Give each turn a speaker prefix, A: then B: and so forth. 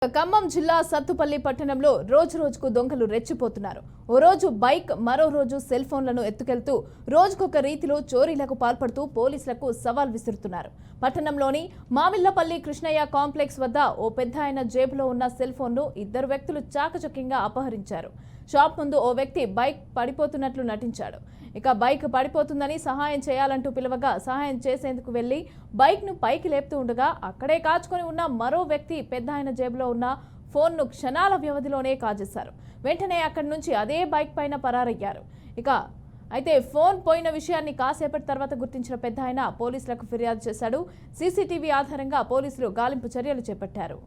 A: ఖమ్మం జిల్లా సత్తుపల్లి పట్టణంలో రోజుకు దొంగలు రెచ్చిపోతున్నారు. ఓ రోజు బైక్, మరో రోజు సెల్ ఫోన్లను ఎత్తుకెళ్తూ రోజుకొక రీతిలో చోరీలకు పాల్పడుతూ పోలీసులకు సవాల్ విసురుతున్నారు. పట్టణంలోని మామిళ్లపల్లి కృష్ణయ్య కాంప్లెక్స్ వద్ద ఓ పెద్దాయన జేబులో ఉన్న సెల్ ఫోన్ను ఇద్దరు వ్యక్తులు చాకచక్యంగా అపహరించారు. షాప్ ముందు ఓ వ్యక్తి బైక్ పడిపోతున్నట్లు నటించాడు. బైక్ పడిపోతుందని సహాయం చేయాలంటూ పిలవగా సహాయం చేసేందుకు వెళ్లి బైక్ను పైకి లేపుతూ ఉండగా అక్కడే కాచుకొని ఉన్న మరో వ్యక్తి పెద్దాయన జేబులో ఉన్న ఫోన్ను క్షణాల వ్యవధిలోనే కాజేశారు. వెంటనే అక్కడి నుంచి అదే బైక్ పైన పరారయ్యారు. అయితే ఫోన్ పోయిన విషయాన్ని కాసేపటి తర్వాత గుర్తించిన పెద్దాయన పోలీసులకు ఫిర్యాదు చేశాడు. సీసీటీవీ ఆధారంగా పోలీసులు గాలింపు చర్యలు చేపట్టారు.